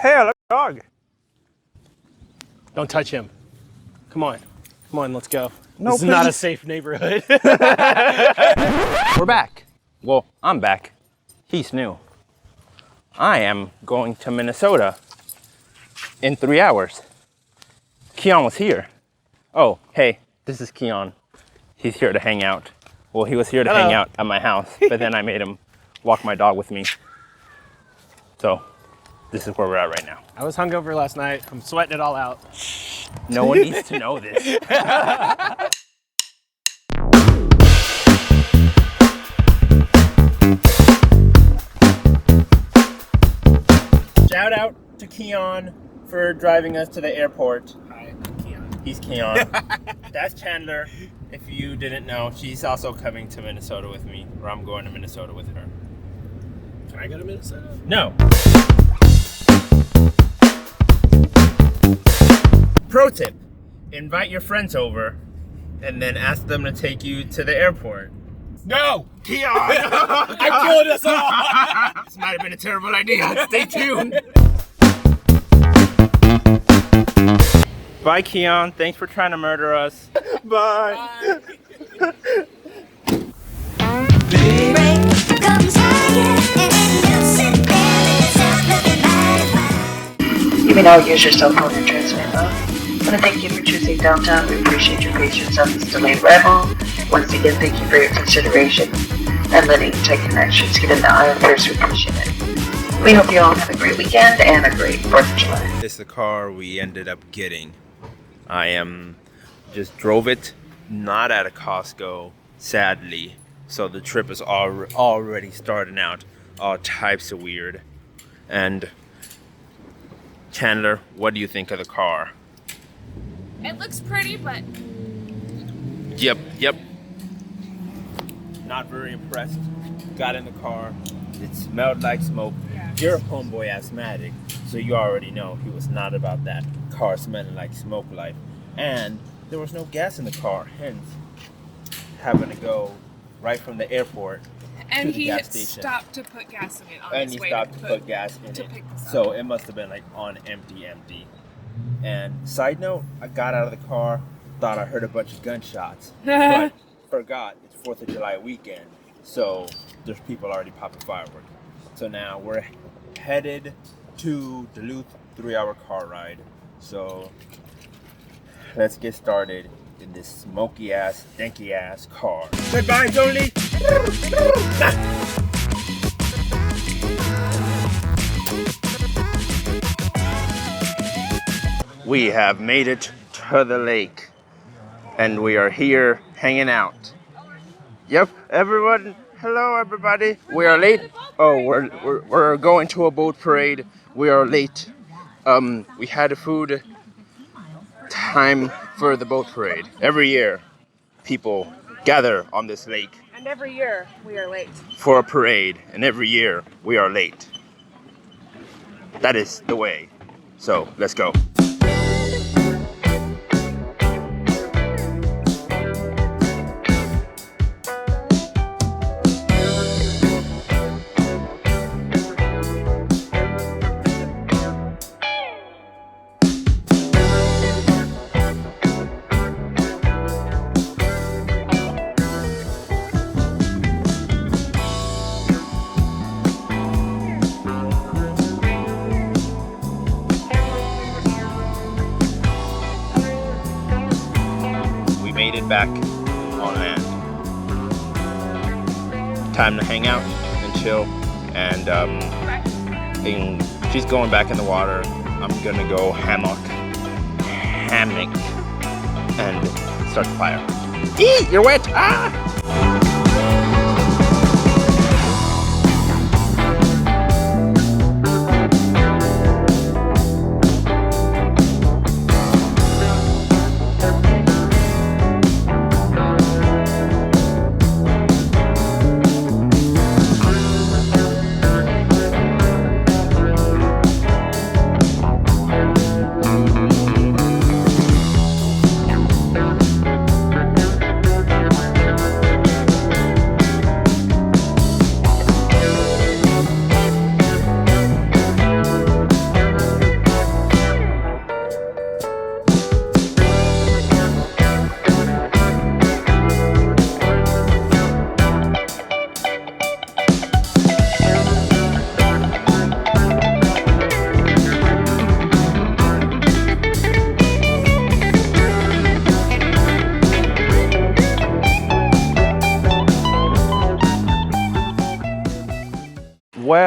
Hey, I love dog. Don't touch him. Come on. Come on, let's go. No, this is not a safe neighborhood. We're back. Well, I'm back. He's new. I am going to Minnesota in 3 hours. Keon was here. Oh, hey, this is Keon. He's here to hang out. Well, he was here to hang out at my house, but then I made him walk my dog with me. So, this is where we're at right now. I was hungover last night. I'm sweating it all out. No one needs to know this. Shout out to Keon for driving us to the airport. Hi, I'm Keon. He's Keon. That's Chandler. If you didn't know, she's also coming to Minnesota with me, or I'm going to Minnesota with her. Can I go to Minnesota? No. Pro tip, invite your friends over and then ask them to take you to the airport. No! Keon! I'm killing us all! This might have been a terrible idea. Stay tuned. Bye, Keon. Thanks for trying to murder us. Bye. You may now use your cell phone in transmit mode. I want to thank you for choosing Downtown. We appreciate your patience on this delayed arrival. Once again, thank you for your consideration and letting Tech Connections get in the Islanders. We appreciate it. We hope you all have a great weekend and a great 4th of July. It's the car we ended up getting. Just drove it, not at a Costco, sadly. So the trip is already starting out all types of weird. And Chandler, what do you think of the car? It looks pretty, but Yep. Not very impressed. Got in the car. It smelled like smoke. Yeah. You're a homeboy asthmatic, so you already know he was not about that car smelling like smoke life. And there was no gas in the car, hence having to go right from the airport and to the he gas had station. stopped to put gas in it on And his he way stopped to put gas in to it. pick this up. So it must have been like on empty. And side note, I got out of the car, thought I heard a bunch of gunshots, but forgot it's 4th of July weekend, so there's people already popping fireworks. So now we're headed to Duluth, 3-hour car ride. So let's get started in this smoky ass, stinky ass car. Goodbyes only. We have made it to the lake, and we are here hanging out. Yep, everyone. Hello, everybody. We are late. Oh, we're going to a boat parade. We are late. We had a food time for the boat parade. Every year, people gather on this lake And every year we are late. for a parade, and every year we are late. That is the way. So let's go. Made it back on land. Time to hang out and chill, and she's going back in the water. I'm gonna go hammock and start the fire. Eee, you're wet! Ah!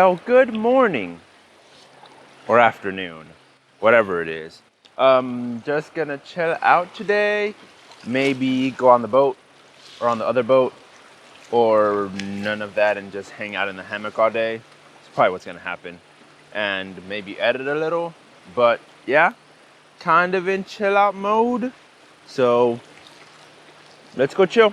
Well, good morning or afternoon, whatever it is. Just gonna chill out today. Maybe go on the boat or on the other boat, or none of that and just hang out in the hammock all day. It's probably what's gonna happen. And maybe edit a little. But yeah, kind of in chill out mode. So let's go chill.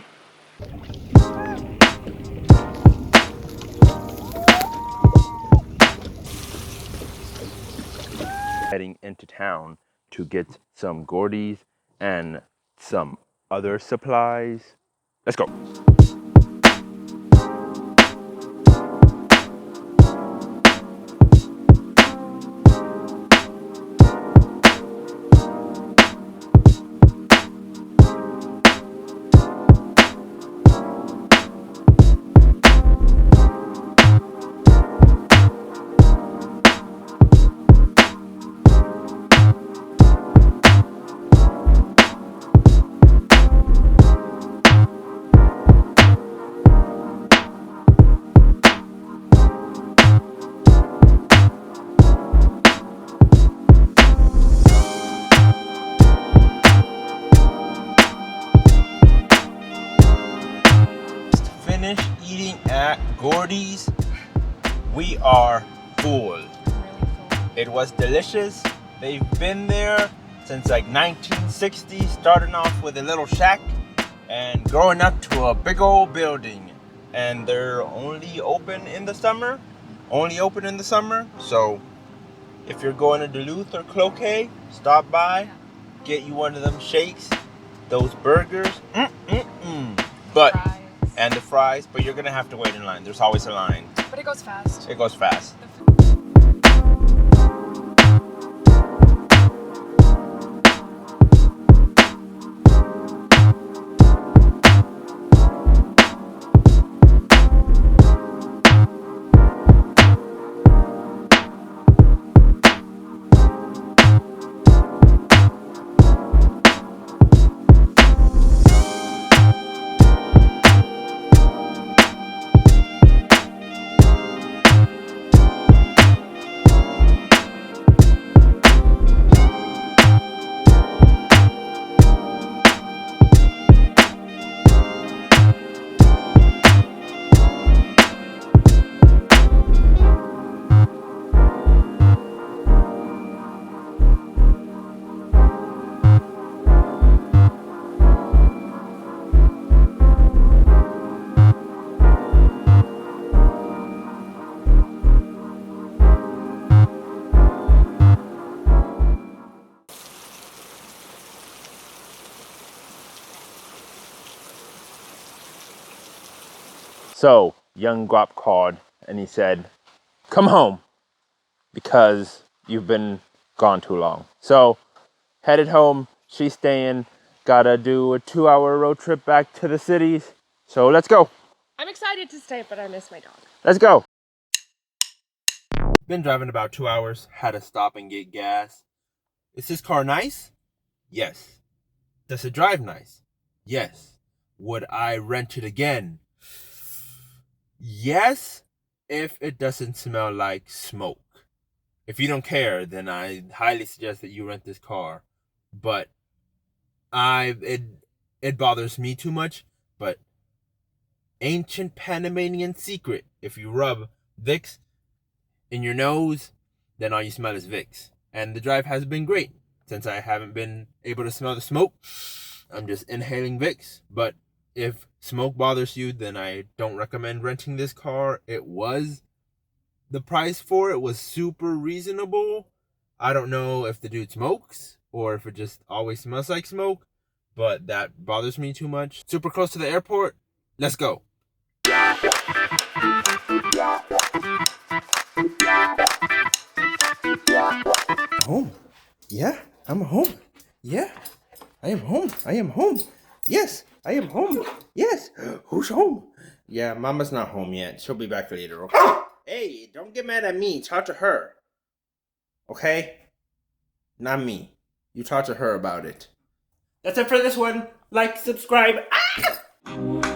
Heading into town to get some Gordies and some other supplies. Let's go. Finished eating at Gordy's. We are full. It was delicious. They've been there since like 1960, starting off with a little shack and growing up to a big old building. And they're only open in the summer. So if you're going to Duluth or Cloquet, stop by, get you one of them shakes, those burgers, but Fries. and the fries. But you're gonna have to wait in line. There's always a line. But it goes fast. It goes fast. So, young Guap called and he said, come home because you've been gone too long. So, headed home, she's staying, gotta do a 2-hour road trip back to the cities. So, let's go. I'm excited to stay, but I miss my dog. Let's go. Been driving about 2 hours, had to stop and get gas. Is this car nice? Yes. Does it drive nice? Yes. Would I rent it again? Yes, if it doesn't smell like smoke. If you don't care, then I highly suggest that you rent this car. But it bothers me too much. But ancient Panamanian secret: if you rub Vicks in your nose, then all you smell is Vicks. And the drive has been great. Since I haven't been able to smell the smoke, I'm just inhaling Vicks. But if smoke bothers you, then I don't recommend renting this car. The price for it was super reasonable. I don't know if the dude smokes or if it just always smells like smoke, but that bothers me too much. Super close to the airport. Let's go. Home. Yeah, I'm home. Yeah, I am home. I am home. Yes, I am home. Yes. Who's home? Yeah, Mama's not home yet. She'll be back later, okay? Hey, don't get mad at me. Talk to her. Okay? Not me. You talk to her about it. That's it for this one. Like, subscribe. Ah!